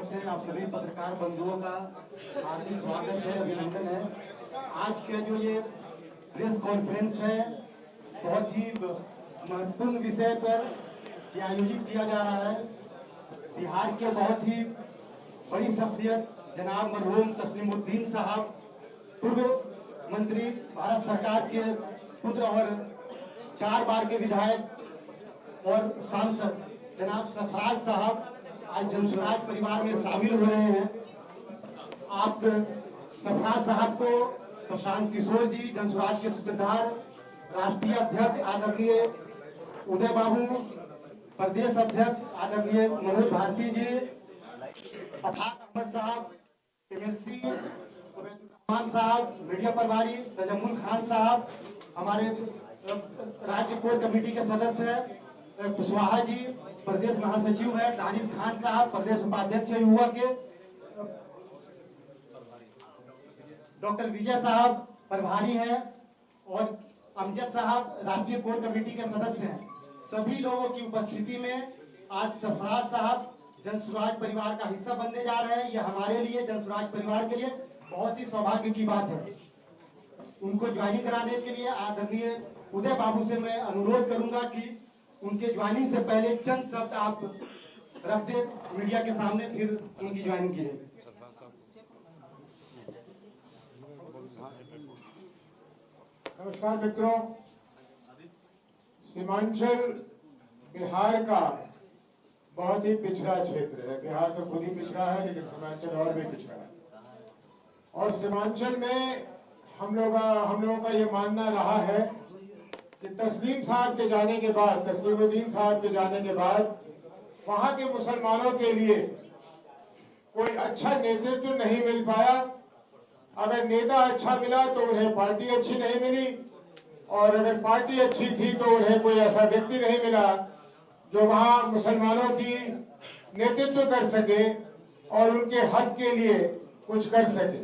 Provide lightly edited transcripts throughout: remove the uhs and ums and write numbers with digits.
से आप सभी पत्रकार बंधुओं का हार्दिक स्वागत है, अभिनंदन है। आज के जो ये प्रेस कॉन्फ्रेंस है, बहुत ही महत्वपूर्ण विषय पर ये आयोजित किया जा रहा है। बिहार के बहुत ही बड़ी शख्सियत जनाब मरहूम तस्लीमुद्दीन साहब, पूर्व मंत्री, भारत सरकार के पुत्र और 4 बार के विधायक और सांसद जनाब सरफराज साहब आज जनसुराज परिवार में शामिल हो रहे हैं। आप सरफराज साहब को प्रशांत किशोर जी, जनसुराज के सूत्रधार, राष्ट्रीय अध्यक्ष आदरणीय उदय बाबू, प्रदेश अध्यक्ष आदरणीय मनोज भारती जी, अफाक अहमद साहब, MLC रहमान साहब, मीडिया प्रभारी तजम्मुल खान साहब, हमारे राज्य कोर कमेटी के सदस्य है कुशवाहा जी, प्रदेश महासचिव है दानिश खान साहब, प्रदेश उपाध्यक्ष है युवा के, डॉक्टर विजय साहब प्रभारी है और अमजद साहब राष्ट्रीय कोर कमेटी के सदस्य हैं। सभी लोगों की उपस्थिति में आज सरफराज साहब जनसुराज परिवार का हिस्सा बनने जा रहे हैं। यह हमारे लिए, जनसुराज परिवार के लिए बहुत ही सौभाग्य की बात है। उनको ज्वाइनिंग कराने के लिए आदरणीय उदय बाबू से मैं अनुरोध करूंगा कि उनके ज्वाइनिंग से पहले चंद शब्द आप रख दे मीडिया के सामने, फिर उनकी ज्वाइनिंग की जाए। नमस्कार मित्रों, सीमांचल बिहार का बहुत ही पिछड़ा क्षेत्र है। बिहार तो खुद ही पिछड़ा है, लेकिन सीमांचल और भी पिछड़ा है। और सीमांचल में हम लोगों का ये मानना रहा है कि तस्लीम साहब के जाने के बाद, तस्लीमुद्दीन साहब के जाने के बाद वहां के मुसलमानों के लिए कोई अच्छा नेतृत्व नहीं मिल पाया। अगर नेता अच्छा मिला तो उन्हें पार्टी अच्छी नहीं मिली, और अगर पार्टी अच्छी थी तो उन्हें कोई ऐसा व्यक्ति नहीं मिला जो वहां मुसलमानों की नेतृत्व कर सके और उनके हक के लिए कुछ कर सके।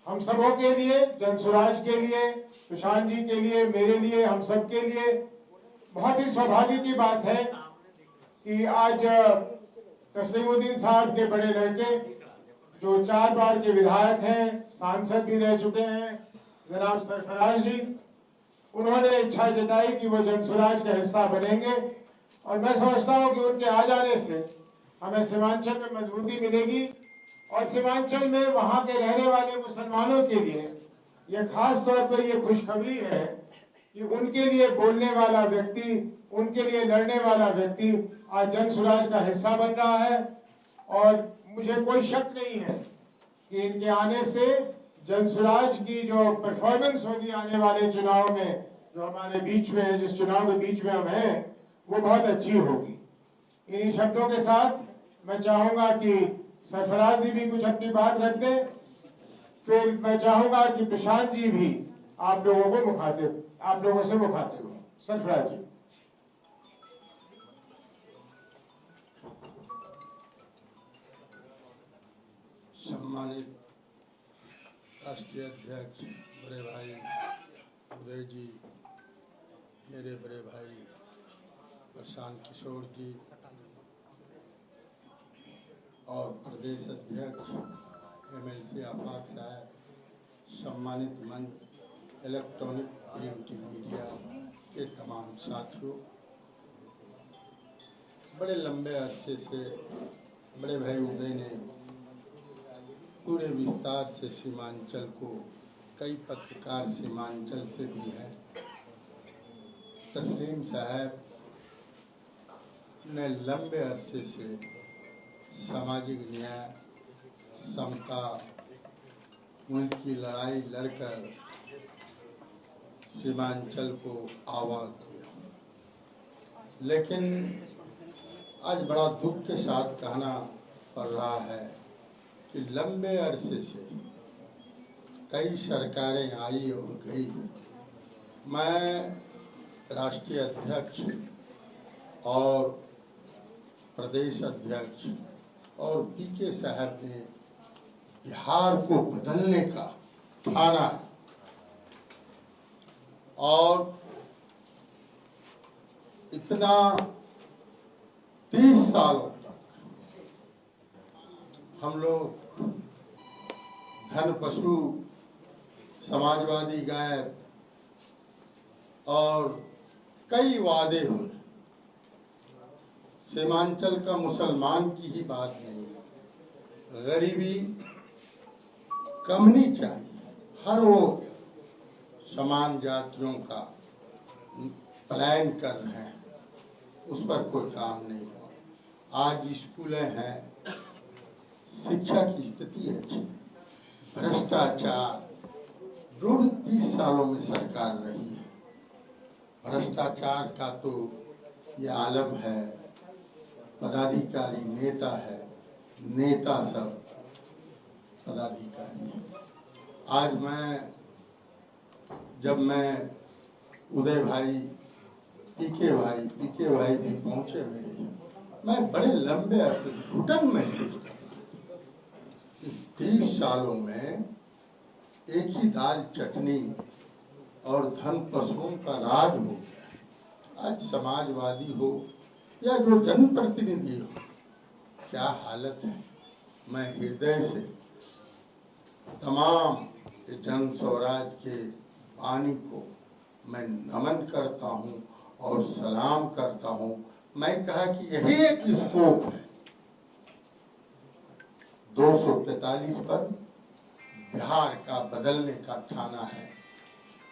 हम सबों के लिए, जनसुराज के लिए, प्रशांत जी के लिए, मेरे लिए, हम सब के लिए बहुत ही सौभाग्य की बात है कि आज तस्लीमुद्दीन साहब के बड़े लड़के, जो 4 बार के विधायक हैं, सांसद भी रह चुके हैं, जनाब सरफराज जी, उन्होंने इच्छा जताई कि वो जनसुराज का हिस्सा बनेंगे। और मैं समझता हूं कि उनके आ जाने से हमें सीमांचल में मजबूती मिलेगी, और सीमांचल में वहां के रहने वाले मुसलमानों के लिए यह खास तौर पर यह खुशखबरी है कि उनके लिए बोलने वाला व्यक्ति, उनके लिए लड़ने वाला व्यक्ति आज जनसुराज का हिस्सा बन रहा है। और मुझे कोई शक नहीं है कि इनके आने से जनसुराज की जो परफॉर्मेंस होगी आने वाले चुनाव में, जो हमारे बीच में है, जिस चुनाव के बीच में हम हैं, वो बहुत अच्छी होगी। इन्हीं शब्दों के साथ मैं चाहूंगा कि सरफराज जी भी कुछ अपनी बात रख दें, फिर मैं चाहूंगा कि प्रशांत जी भी आप लोगों से मुखातिब हो। सरफराज जी। सम्मानित राष्ट्रीय अध्यक्ष बड़े भाई उदय जी, मेरे बड़े भाई प्रशांत किशोर जी और प्रदेश अध्यक्ष MLC आफाक साहब, सम्मानित मंच, इलेक्ट्रॉनिक प्रिंट मीडिया के तमाम साथियों, बड़े लंबे अरसे से बड़े भाई उदय ने पूरे विस्तार से सीमांचल को, कई पत्रकार सीमांचल से भी हैं, तस्लीम साहब ने लंबे अरसे से सामाजिक न्याय, समता, मुल्क की लड़ाई लड़कर सीमांचल को आवाज दिया। लेकिन आज बड़ा दुख के साथ कहना पड़ रहा है कि लंबे अरसे से कई सरकारें आई और गई। मैं राष्ट्रीय अध्यक्ष और प्रदेश अध्यक्ष और PK साहब ने बिहार को बदलने का ठाना, और इतना 30 सालों तक हम लोग धन पशु, समाजवादी गाय और कई वादे हुए। सीमांचल का मुसलमान की ही बात नहीं, गरीबी कमनी चाहिए। हर वो समान जातियों का पलायन कर रहे हैं, उस पर कोई काम नहीं हुआ। आज स्कूलें हैं, शिक्षा की स्थिति अच्छी है। भ्रष्टाचार 30 सालों में सरकार रही है। भ्रष्टाचार का तो ये आलम है, पदाधिकारी नेता है, नेता सब पदाधिकारी है। आज जब मैं उदय भाई, पीके भाई भी पहुंचे मेरे, मैं बड़े लंबे अरसे घुटन महसूस कर रहा। इस 30 सालों में एक ही दाल चटनी और धन पशुओं का राज हो गया। आज समाजवादी हो या जो जनप्रतिनिधि हो, क्या हालत है। मैं हृदय से तमाम जन स्वराज के वाणी को मैं नमन करता हूं और सलाम करता हूं। मैं कहा कि यही एक स्कोप है 243 पर बिहार का बदलने का ठाना है।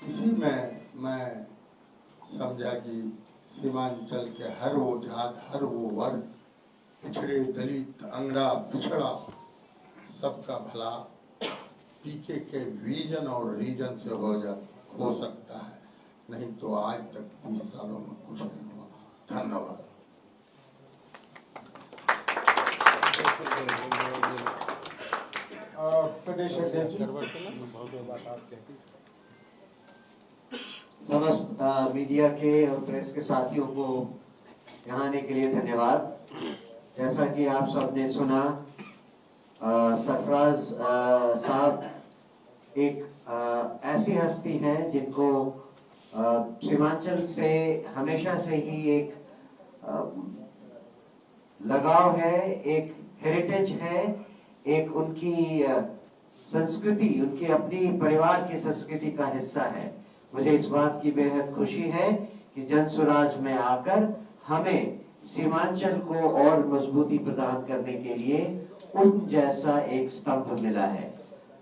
इसी में मैं समझा कि सीमांचल के हर वो जात, हर वो वर्ग, पिछड़े, दलित, अंगड़ा, पिछड़ा, सबका भला पीके के विजन और रीजन से हो सकता है। नहीं तो आज तक 30 सालों में कुछ नहीं हुआ। धन्यवाद। प्रदेश अध्यक्ष समस्त मीडिया के और प्रेस के साथियों को यहाँ आने के लिए धन्यवाद। जैसा कि आप सबने सुना, सरफराज साहब एक ऐसी हस्ती है जिनको सीमांचल से हमेशा से ही एक लगाव है, एक हेरिटेज है, एक उनकी संस्कृति, उनकी अपनी परिवार की संस्कृति का हिस्सा है। मुझे इस बात की बेहद खुशी है कि जन स्वराज में आकर हमें सीमांचल को और मजबूती प्रदान करने के लिए उन जैसा एक स्तंभ मिला है।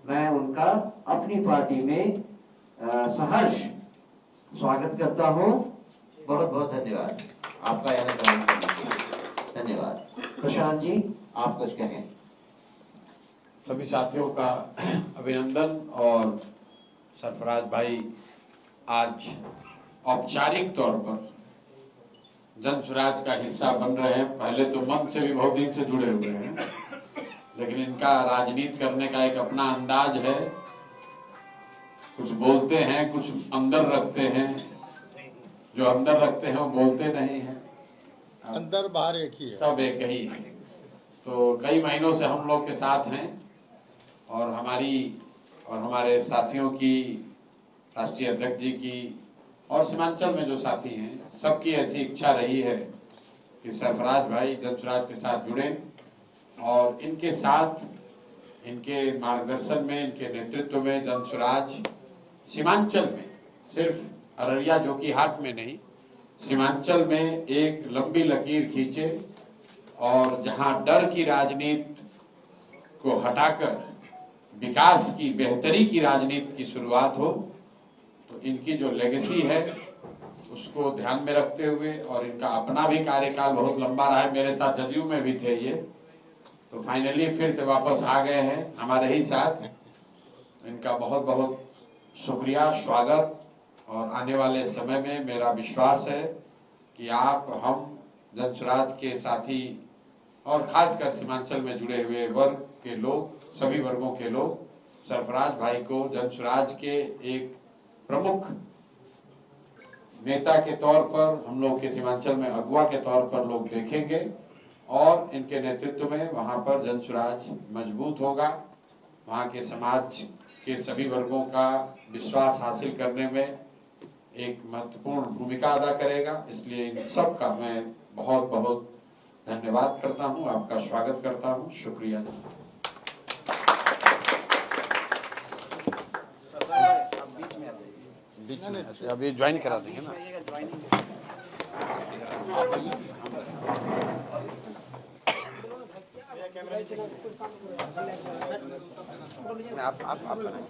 मैं उनका अपनी पार्टी में सहर्ष स्वागत करता हूं। बहुत बहुत धन्यवाद आपका यहाँ करने के लिए। धन्यवाद। प्रशांत जी, आप कुछ कहें। सभी साथियों का अभिनंदन। और सरफराज भाई आज औपचारिक तौर पर जन स्वराज का हिस्सा बन रहे हैं। पहले तो मन से भी बहुत दिन से जुड़े हुए हैं, लेकिन इनका राजनीति करने का एक अपना अंदाज है। कुछ बोलते हैं, कुछ अंदर रखते हैं। जो अंदर रखते हैं वो बोलते नहीं हैं, अंदर बाहर एक ही है, सब एक ही है। तो कई महीनों से हम लोग के साथ हैं और हमारे साथियों की, राष्ट्रीय अध्यक्ष जी की और सीमांचल में जो साथी हैं, सबकी ऐसी इच्छा रही है कि सरफराज भाई जन स्वराज के साथ जुड़े और इनके साथ, इनके मार्गदर्शन में, इनके नेतृत्व में जन स्वराज सीमांचल में, सिर्फ अररिया जोकीहाट में नहीं, सीमांचल में एक लंबी लकीर खींचे और जहां डर की राजनीति को हटाकर विकास की, बेहतरी की राजनीति की शुरुआत हो। तो इनकी जो लेगेसी है उसको ध्यान में रखते हुए, और इनका अपना भी कार्यकाल बहुत लंबा रहा है, मेरे साथ जदयू में भी थे ये, तो फाइनली फिर से वापस आ गए हैं हमारे ही साथ। इनका बहुत बहुत शुक्रिया, स्वागत। और आने वाले समय में मेरा विश्वास है कि आप, हम जन स्वराज के साथी और खासकर सीमांचल में जुड़े हुए वर्ग के लोग, सभी वर्गों के लोग, सरफराज भाई को जन स्वराज के एक प्रमुख नेता के तौर पर, हम लोग के सीमांचल में अगुवा के तौर पर लोग देखेंगे और इनके नेतृत्व में वहां पर जन स्वराज मजबूत होगा। वहां के समाज के सभी वर्गों का विश्वास हासिल करने में एक महत्वपूर्ण भूमिका अदा करेगा। इसलिए इन सब का मैं बहुत बहुत धन्यवाद करता हूं, आपका स्वागत करता हूं। शुक्रिया। बीच में अच्छा, अभी ज्वाइन करा देंगे ना। आप बनाएं।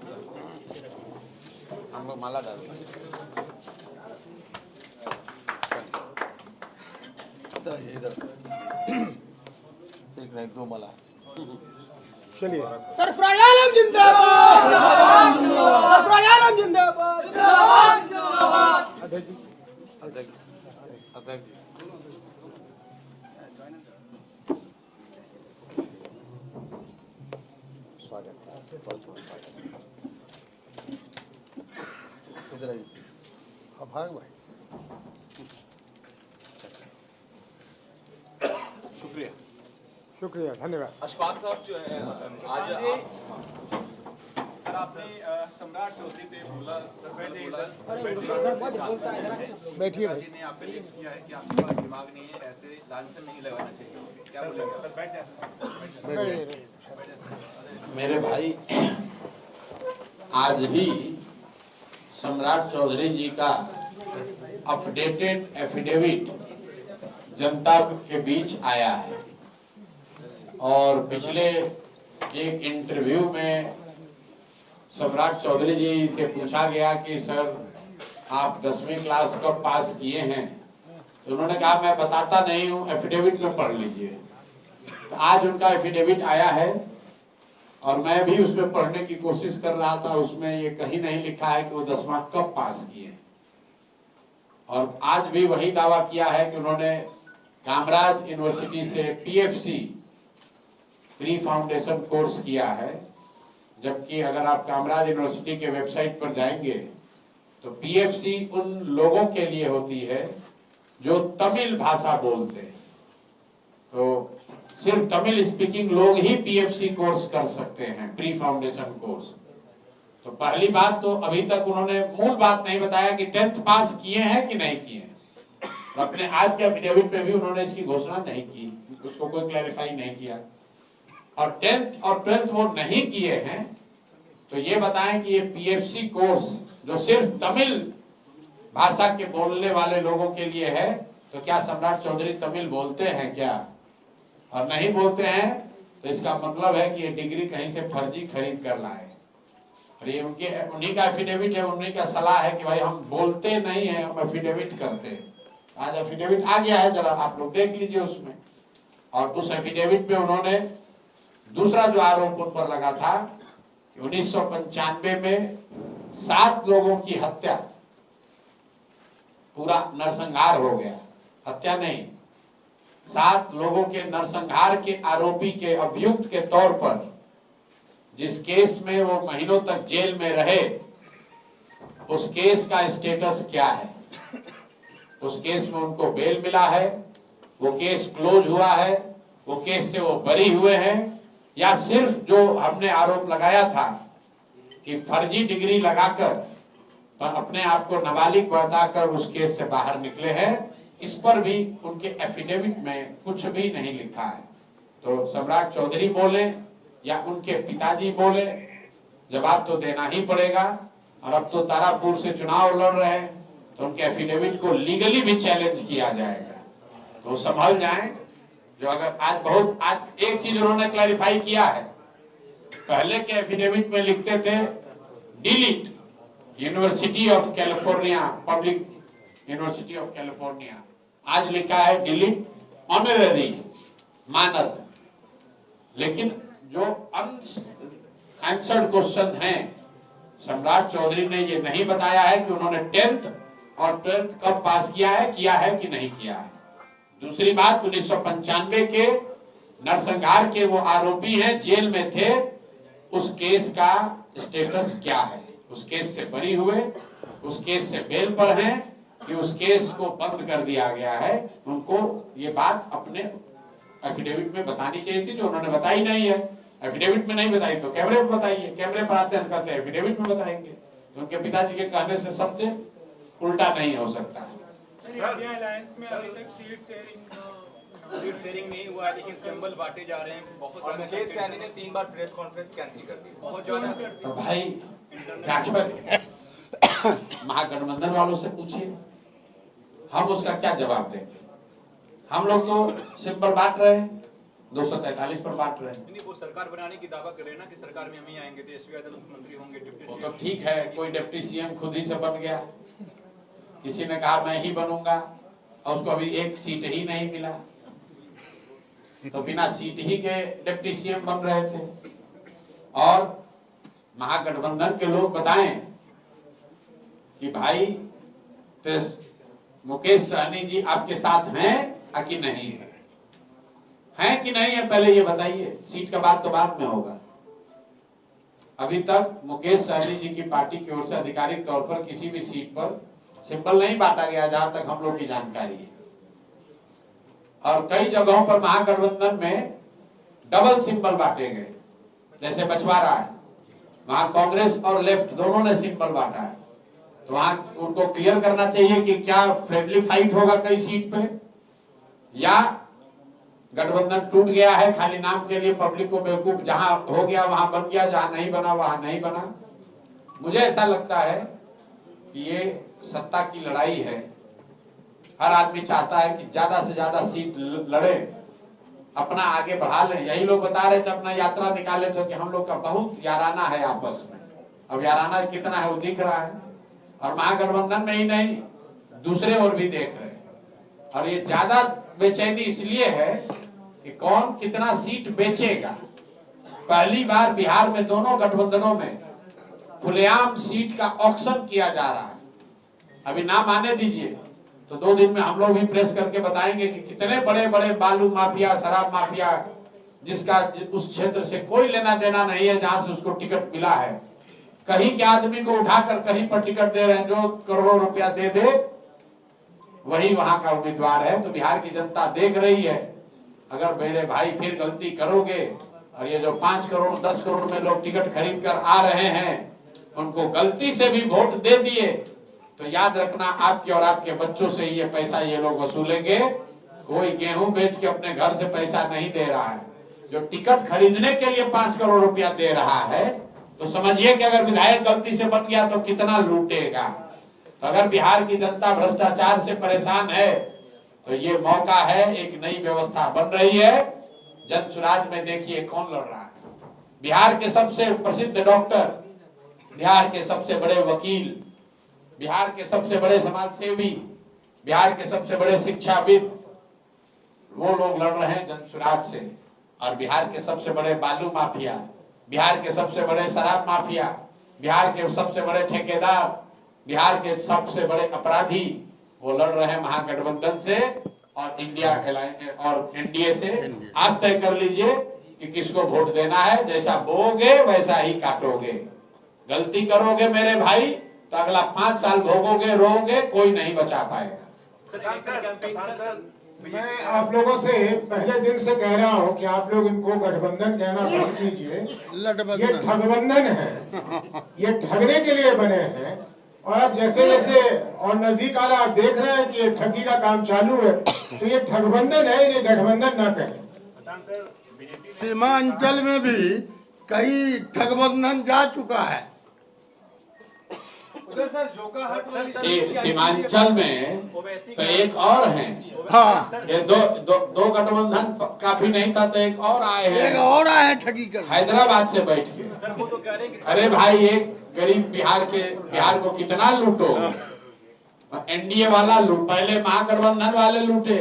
हम लोग माला डालते हैं। इधर एक नहीं दो माला। चलिए सरफराज आलम जिंदाबाद, सरफराज आलम जिंदाबाद, अध्यक्ष जी। अध्यक्ष स्वागत है, बहुत बहुत स्वागत है। इधर आइए। हाँ भाग भाई। शुक्रिया। शुक्रिया, धन्यवाद। अशफाक साहब जो है आज सर आपने सम्राट चौधरी पे बोला बैठिए भाई। जी ने आपके लिए किया है कि आपके पास दिमाग नहीं है, ऐसे लांछन नहीं लगाना चाहिए, क्या बोलेंगे सर? बैठ जाए। मेरे भाई, आज ही सम्राट चौधरी जी का अपडेटेड एफिडेविट जनता के बीच आया है और पिछले एक इंटरव्यू में सम्राट चौधरी जी से पूछा गया कि सर आप 10वीं क्लास कब पास किए हैं, तो उन्होंने कहा मैं बताता नहीं हूं, एफिडेविट में पढ़ लीजिए। तो आज उनका एफिडेविट आया है और मैं भी उसमें पढ़ने की कोशिश कर रहा था। उसमें ये कहीं नहीं लिखा है कि वो 10वां कब पास किए, और आज भी वही दावा किया है कि उन्होंने कामराज यूनिवर्सिटी से पीएफसी प्री फाउंडेशन कोर्स किया है। जबकि अगर आप कामराज यूनिवर्सिटी के वेबसाइट पर जाएंगे तो पीएफसी उन लोगों के लिए होती है जो तमिल भाषा बोलते हैं। तो सिर्फ तमिल स्पीकिंग लोग ही पीएफसी कोर्स कर सकते हैं, प्री फाउंडेशन कोर्स। तो पहली बात तो अभी तक उन्होंने मूल बात नहीं बताया कि 10th पास किए हैं कि नहीं किए हैं। तो अपने आज के एफिडेविट में भी उन्होंने इसकी घोषणा नहीं की, उसको कोई क्लैरिफाई नहीं किया। और 10th और 12th वो नहीं किए हैं तो ये बताएं कि ये पीएफसी कोर्स जो सिर्फ तमिल भाषा के बोलने वाले लोगों के लिए है, तो क्या सम्राट चौधरी तमिल बोलते हैं क्या? और नहीं बोलते हैं तो इसका मतलब है कि ये डिग्री कहीं से फर्जी खरीद कर लाए। और ये उन्हीं का एफिडेविट है, उन्हीं का सलाह है कि भाई हम बोलते नहीं है, हम एफिडेविट करते हैं। आज एफिडेविट आ गया है, जरा आप लोग देख लीजिए उसमें। और उस एफिडेविट में उन्होंने दूसरा जो आरोप उन पर लगा था कि 1995 में 7 लोगों की हत्या, पूरा नरसंहार हो गया, हत्या नहीं, 7 लोगों के नरसंहार के आरोपी के अभियुक्त के तौर पर जिस केस में वो महीनों तक जेल में रहे, उस केस का स्टेटस क्या है? उस केस में उनको बेल मिला है, वो केस क्लोज हुआ है, वो केस से वो बरी हुए हैं, या सिर्फ जो हमने आरोप लगाया था कि फर्जी डिग्री लगाकर अपने आप को नाबालिग बताकर उस केस से बाहर निकले हैं, इस पर भी उनके एफिडेविट में कुछ भी नहीं लिखा है। तो सम्राट चौधरी बोले या उनके पिताजी बोले, जवाब तो देना ही पड़ेगा। और अब तो तारापुर से चुनाव लड़ रहे हैं तो उनके एफिडेविट को लीगली भी चैलेंज किया जाएगा, तो संभल जाएं। जो अगर आज एक चीज उन्होंने क्लैरिफाई किया है, पहले के एफिडेविट में लिखते थे delete university of California, public university of California, आज लिखा है डिलीट ऑनररी, मानद। लेकिन जो अनआंसर्ड क्वेश्चन है, सम्राट चौधरी ने ये नहीं बताया है कि उन्होंने 10th और 12th कब पास किया है कि नहीं किया है। दूसरी बात, 1995 के नरसंहार के वो आरोपी हैं, जेल में थे, उस केस का स्टेटस क्या है? उस केस से बरी हुए, उस केस से बेल पर हैं कि उस केस को बंद कर दिया गया है? उनको ये बात अपने एफिडेविट में बतानी चाहिए थी, जो उन्होंने बताई नहीं है। एफिडेविट में नहीं बताई तो कैमरे में बताइए, कैमरे पर आते हैं कहते हैं एफिडेविट में बताएंगे। तो उनके पिताजी के कहने से शब्द उल्टा नहीं हो सकता। इंडिया अलायंस में अभी तक सीट शेयरिंग नहीं हुआ है, लेकिन सिंबल बांटे जा रहे हैं बहुत। और मुकेश सैनी ने 3 बार प्रेस कॉन्फ्रेंस कैंसिल कर दी, बहुत ज्यादा। तो भाई महागठबंधन वालों से पूछिए, हम उसका क्या जवाब देंगे। हम लोग तो सिंपल बांट रहे हैं, 243 पर बांट रहे हैं। नहीं, वो सरकार बनाने की दावा कर रहे हैं ना कि सरकार में हम ही आएंगे, तेजस्वी यादव मुख्यमंत्री होंगे, डिप्टी वो सीएम। तो ठीक है, कोई डिप्टी सीएम खुद ही से बन गया, किसी ने कहा मैं ही बनूंगा और उसको अभी एक सीट ही नहीं मिला, तो बिना सीट ही के डिप्टी सीएम बन रहे थे। और महागठबंधन के लोग बताएं कि भाई मुकेश सहनी जी आपके साथ हैं कि नहीं है, हैं कि नहीं है, पहले ये बताइए। सीट का बात तो बाद में होगा। अभी तक मुकेश सहनी जी की पार्टी की ओर से आधिकारिक तौर पर किसी भी सीट पर सिंबल नहीं बांटा गया, जहां तक हम लोग की जानकारी है। और कई जगहों पर महागठबंधन में डबल सिंबल बांटे गए, जैसे बछवाड़ा है, वहां कांग्रेस और लेफ्ट दोनों ने सिंबल बांटा है। तो वहां उनको क्लियर करना चाहिए कि क्या फ्रेंडली फाइट होगा कई सीट पे, या गठबंधन टूट गया है खाली नाम के लिए, पब्लिक को बेवकूफ, जहां हो गया वहां बन गया, जहां नहीं बना वहां नहीं बना। मुझे ऐसा लगता है कि ये सत्ता की लड़ाई है, हर आदमी चाहता है कि ज्यादा से ज्यादा सीट लड़े, अपना आगे बढ़ा ले। यही लोग बता रहे थे, अपना यात्रा निकाले थे कि हम लोग का बहुत याराना है आपस में। अब याराना कितना है वो दिख रहा है, और महागठबंधन में ही नहीं दूसरे और भी देख रहे हैं। और ये ज्यादा बेचैनी इसलिए है कि कौन कितना सीट बेचेगा। पहली बार बिहार में दोनों गठबंधनों में खुलेआम सीट का ऑक्शन किया जा रहा है। अभी नाम आने दीजिए, तो 2 दिन में हम लोग भी प्रेस करके बताएंगे कि कितने बड़े बड़े बालू माफिया, शराब माफिया, जिसका उस क्षेत्र से कोई लेना देना नहीं है, जहां से उसको टिकट मिला है, कहीं के आदमी को उठाकर कहीं पर टिकट दे रहे हैं। जो करोड़ों रुपया दे दे वही वहां का उम्मीदवार है। तो बिहार की जनता देख रही है, अगर मेरे भाई फिर गलती करोगे और ये जो 5 करोड़ 10 करोड़ में लोग टिकट खरीद कर आ रहे हैं, उनको गलती से भी वोट दे दिए, तो याद रखना आपके और आपके बच्चों से ये पैसा ये लोग वसूलेंगे। कोई गेहूं बेच के अपने घर से पैसा नहीं दे रहा है। जो टिकट खरीदने के लिए 5 करोड़ रुपया दे रहा है, तो समझिए कि अगर विधायक गलती से बन गया तो कितना लूटेगा। तो अगर बिहार की जनता भ्रष्टाचार से परेशान है, तो ये मौका है, एक नई व्यवस्था बन रही है। जन सुराज में देखिए कौन लड़ रहा है। बिहार के सबसे प्रसिद्ध डॉक्टर, बिहार के सबसे बड़े वकील, बिहार के सबसे बड़े समाज सेवी, बिहार के सबसे बड़े शिक्षाविद, वो लोग लड़ रहे हैं जन सुराज से। और बिहार के सबसे बड़े बालू माफिया, बिहार के सबसे बड़े शराब माफिया, बिहार के सबसे बड़े ठेकेदार, बिहार के सबसे बड़े अपराधी, वो लड़ रहे हैं महागठबंधन से और इंडिया और एनडीए से। आप तय कर लीजिए कि किसको वोट देना है। जैसा बोओगे वैसा ही काटोगे। गलती करोगे मेरे भाई तो अगला 5 साल भोगोगे, रोओगे, कोई नहीं बचा पाएगा। मैं आप लोगों से पहले दिन से कह रहा हूं कि आप लोग इनको गठबंधन कहना बंद कीजिए। ये ठगबंधन है, ये ठगने के लिए बने हैं। और अब जैसे जैसे और नजदीक आ रहा, आप देख रहे हैं कि ये ठगी का काम चालू है, तो ये ठगबंधन है, इन्हें गठबंधन ना कहें। सीमांचल में भी कई ठगबंधन जा चुका है। सीमांचल में तो एक और है। हाँ, ये दो गठबंधन काफी नहीं था, तो एक और आए हैं, एक और आए हैं ठगी कर हैदराबाद से बैठ के। अरे भाई, एक गरीब बिहार को कितना लूटो। एनडीए वाला लूट, पहले महागठबंधन वाले लूटे,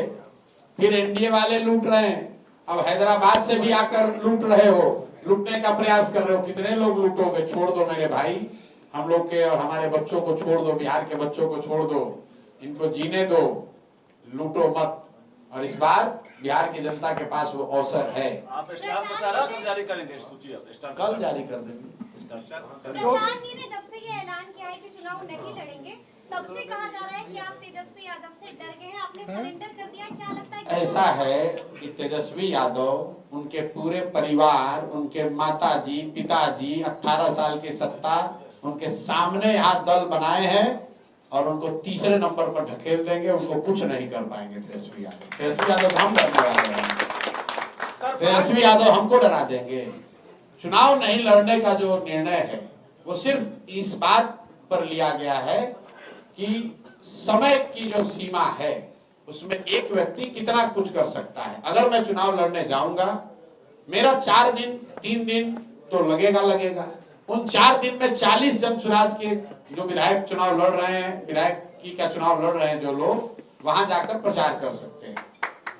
फिर एनडीए वाले लूट रहे हैं, अब हैदराबाद से भी आकर लूट रहे हो, लूटने का प्रयास कर रहे हो। कितने लोग लूटोगे? छोड़ दो मेरे भाई, हम लोग के और हमारे बच्चों को छोड़ दो, बिहार के बच्चों को छोड़ दो, इनको जीने दो, लूटो मत। और इस बार बिहार की जनता के पास वो अवसर है। आप स्टार प्रचारक कब जारी करेंगे सूची? कल जारी कर देंगे। प्रशांत जी ने जब से ये ऐलान किया है कि चुनाव नहीं लड़ेंगे, तब से कहा जा रहा है कि आप तेजस्वी यादव से डर गए हैं, आपने सरेंडर कर दिया। क्या लगता है ऐसा है कि तेजस्वी यादव, उनके पूरे परिवार, उनके माताजी, पिताजी 18 साल की सत्ता उनके सामने यहाँ दल बनाए हैं और उनको तीसरे नंबर पर ढकेल देंगे। उनको कुछ नहीं कर पाएंगे तेजस्वी यादव। तेजस्वी यादव हम डरने वाले हैं, तेजस्वी यादव हमको डरा देंगे। चुनाव नहीं लड़ने का जो निर्णय है वो सिर्फ इस बात पर लिया गया है कि समय की जो सीमा है उसमें एक व्यक्ति कितना कुछ कर सकता है। अगर मैं चुनाव लड़ने जाऊंगा, मेरा 4 दिन 3 दिन तो लगेगा। उन 4 दिन में 40 जन स्वराज के जो विधायक चुनाव लड़ रहे हैं, विधायक का चुनाव लड़ रहे हैं जो लोग, वहां जाकर प्रचार कर सकते हैं।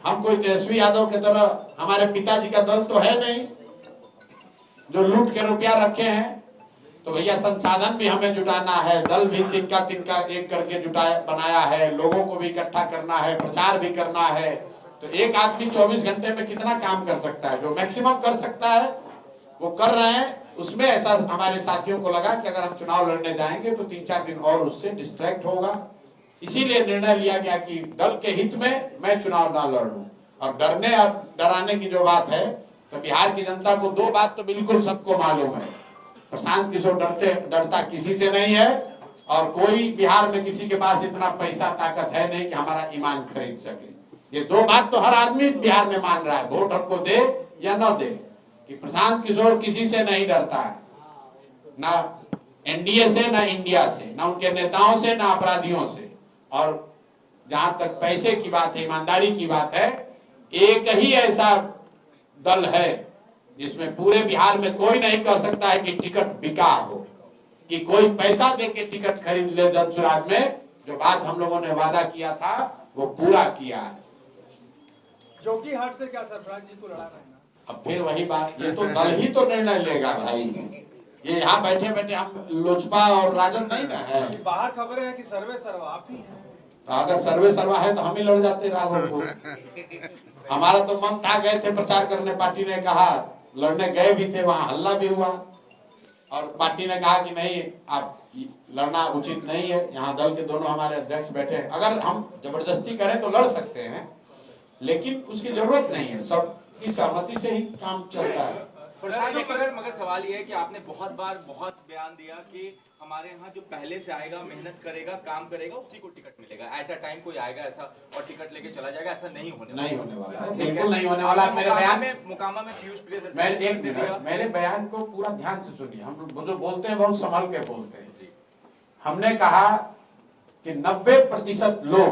हम कोई तेजस्वी यादव की तरह, हमारे पिताजी का दल तो है नहीं जो लूट के रुपया रखे हैं। तो भैया संसाधन भी हमें जुटाना है, दल भी तिनका एक करके बनाया है, लोगों को भी इकट्ठा करना है, प्रचार भी करना है। तो एक आदमी 24 घंटे में कितना काम कर सकता है? जो मैक्सिमम कर सकता है वो कर रहे हैं। उसमें ऐसा हमारे साथियों को लगा कि अगर हम चुनाव लड़ने जाएंगे तो 3-4 दिन और उससे डिस्ट्रैक्ट होगा। इसीलिए निर्णय लिया गया कि दल के हित में मैं चुनाव ना लड़ूं। और डरने और डराने की जो बात है, तो बिहार की जनता को 2 बात तो बिल्कुल सबको मालूम है। प्रशांत किशोर डरता किसी से नहीं है, और कोई बिहार में किसी के पास इतना पैसा ताकत है नहीं कि हमारा ईमान खरीद सके। ये 2 बात तो हर आदमी बिहार में मान रहा है, वोट हमको दे या न दे, कि प्रशांत किशोर किसी से नहीं डरता है, ना एनडीए से, ना इंडिया से, ना उनके नेताओं से, ना अपराधियों से। और जहां तक पैसे की बात है, ईमानदारी की बात है, एक ही ऐसा दल है जिसमें पूरे बिहार में कोई नहीं कह सकता है कि टिकट बिका हो, कि कोई पैसा दे के टिकट खरीद ले। जन स्वराज में जो बात हम लोगों ने वादा किया था वो पूरा किया है। जोकीहाट से क्या सरफराज जी को लड़ा रहे हैं? अब फिर वही बात, ये तो दल ही तो निर्णय लेगा भाई। ये यहाँ बैठे बैठे हम लोजपा और राजद नहीं ना है। बाहर खबरें हैं कि सर्वे सर्वा आप ही हैं। तो अगर सर्वे सर्वा है तो हम ही लड़ जाते राहुल को। हमारा तो मन था, गए थे प्रचार करने, पार्टी ने कहा, लड़ने गए भी थे, वहां हल्ला भी हुआ और पार्टी ने कहा कि नहीं, आप लड़ना उचित नहीं है। यहाँ दल के दोनों हमारे अध्यक्ष बैठे हैं, अगर हम जबरदस्ती करें तो लड़ सकते हैं, लेकिन उसकी जरूरत नहीं है, सबकी सहमति से ही काम चलता है। मगर सवाल ये है कि आपने बहुत बयान दिया कि हमारे यहाँ जो पहले से आएगा, मेहनत करेगा, काम करेगा, उसी को टिकट मिलेगा। एट अ टाइम कोई आएगा ऐसा और टिकट लेके चला जाएगा, ऐसा नहीं होने वाला है, बिल्कुल नहीं होने वाला। मेरे बयान में मुकामा में पीयूष मेरे बयान को पूरा ध्यान से सुनिए। हम जो बोलते हैं बहुत संभल के बोलते हैं। हमने कहा कि 90% लोग,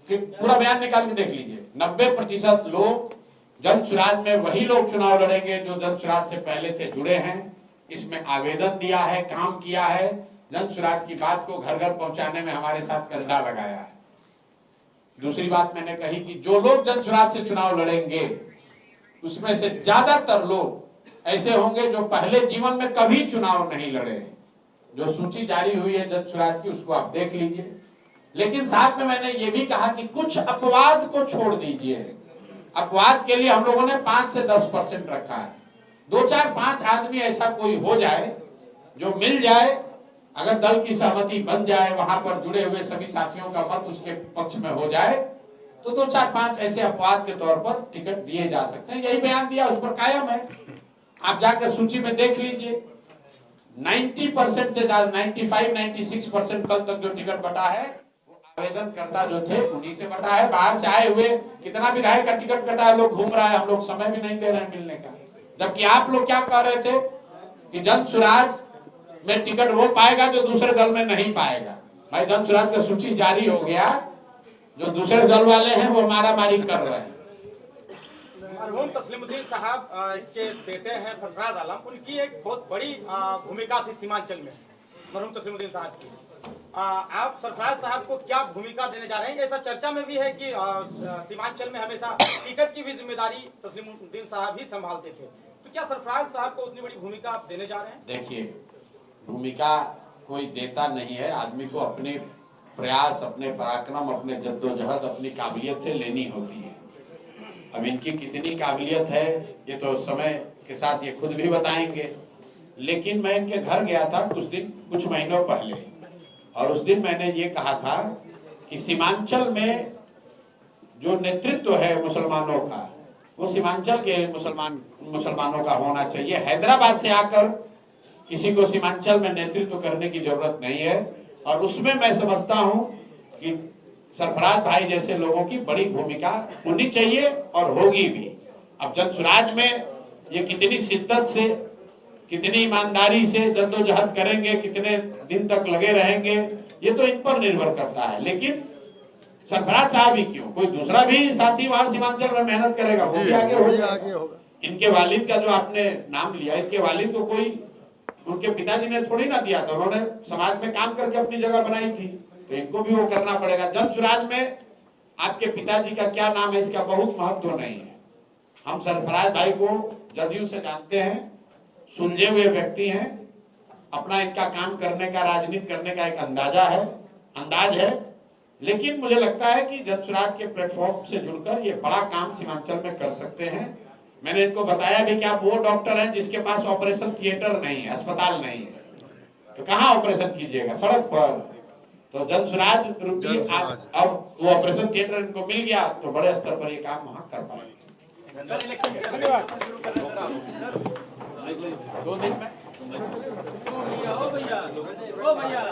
पूरा बयान निकाल के देख लीजिए, 90% लोग जन स्वराज में वही लोग चुनाव लड़ेंगे जो जन स्वराज से पहले से जुड़े हैं, इसमें आवेदन दिया है, काम किया है, जन स्वराज की बात को घर घर पहुंचाने में हमारे साथ कंधा लगाया है। दूसरी बात मैंने कही कि जो लोग जन स्वराज से चुनाव लड़ेंगे उसमें से ज्यादातर लोग ऐसे होंगे जो पहले जीवन में कभी चुनाव नहीं लड़े। जो सूची जारी हुई है जन स्वराज की, उसको आप देख लीजिए। लेकिन साथ में मैंने ये भी कहा कि कुछ अपवाद को छोड़ दीजिए। अपवाद के लिए हम लोगों ने 5 से 10% रखा है। 2-4-5 आदमी ऐसा कोई हो जाए जो मिल जाए, अगर दल की सहमति बन जाए, वहां पर जुड़े हुए सभी साथियों का मत उसके पक्ष में हो जाए, तो 2-4-5 ऐसे अपवाद के तौर पर टिकट दिए जा सकते हैं। यही बयान दिया, उस पर कायम है। आप जाकर सूची में देख लीजिए, 90% से ज्यादा, 95-96% कल तक जो टिकट बटा है आवेदन करता जो थे उन्हीं से बटा है। बाहर से आए हुए कितना विधायक का टिकट कटा है, लोग घूम रहा है, हम लोग समय भी नहीं दे रहे हैं मिलने का। जबकि आप लोग क्या कह रहे थे कि जन स्वराज में टिकट वो पाएगा जो दूसरे दल में नहीं पाएगा। भाई जन स्वराज का सूची जारी हो गया, जो दूसरे दल वाले हैं वो मारामारी कर रहे हैं। मरहूम तस्लीमुद्दीन साहब के बेटे हैं सरफराज आलम, उनकी एक बहुत बड़ी भूमिका थी सीमांचल में, मरहूम तस्लीमुद्दीन साहब की। आप सरफराज साहब को क्या भूमिका देने जा रहे हैं? ऐसा चर्चा में भी है कि सीमांचल में हमेशा टिकट की भी जिम्मेदारी तस्लीमुद्दीन साहब ही संभालते थे, तो क्या सरफराज साहब को उतनी बड़ी भूमिका आप देने जा रहे हैं? देखिए, भूमिका कोई देता नहीं है, आदमी को अपने प्रयास, अपने पराक्रम, अपने जद्दोजहद, अपनी काबिलियत से लेनी होती है। अब इनकी कितनी काबिलियत है ये तो समय के साथ ये खुद भी बताएंगे। लेकिन मैं इनके घर गया था कुछ महीनों पहले, और उस दिन मैंने ये कहा था कि सीमांचल में जो नेतृत्व है मुसलमानों का, वो सीमांचल के मुसलमानों का होना चाहिए। हैदराबाद से आकर किसी को सीमांचल में नेतृत्व करने की जरूरत नहीं है। और उसमें मैं समझता हूं कि सरफराज भाई जैसे लोगों की बड़ी भूमिका होनी चाहिए और होगी भी। अब जन स्वराज में ये कितनी शिद्दत से कितनी ईमानदारी से जद्दोजहद करेंगे, कितने दिन तक लगे रहेंगे, ये तो इन पर निर्भर करता है। लेकिन सरफराज साहब ही क्यों, कोई दूसरा भी साथी वहां सीमांचल में मेहनत करेगा, वो भी आगे होगा। इनके वालिद का जो आपने नाम लिया, इनके वालिद को कोई उनके पिताजी ने थोड़ी ना दिया था, उन्होंने समाज में काम करके अपनी जगह बनाई थी, तो इनको भी वो करना पड़ेगा। जन सुराज में आपके पिताजी का क्या नाम है इसका बहुत महत्व नहीं है। हम सरफराज भाई को जदयू से जानते हैं, सुलझे हुए व्यक्ति हैं, अपना इनका काम करने का, राजनीति करने का एक अंदाज है। लेकिन मुझे लगता है कि जन सुराज के प्लेटफॉर्म से जुड़कर ये बड़ा काम सीमांचल में कर सकते हैं। मैंने इनको बताया भी कि आप वो डॉक्टर हैं जिसके पास ऑपरेशन थिएटर नहीं है, अस्पताल नहीं है, तो कहाँ ऑपरेशन कीजिएगा, सड़क पर। तो जन सुराज रूपी अब वो ऑपरेशन थिएटर इनको मिल गया तो बड़े स्तर पर ये काम वहाँ कर पाएंगे। धन्यवाद। 2 दिन में ओ भैया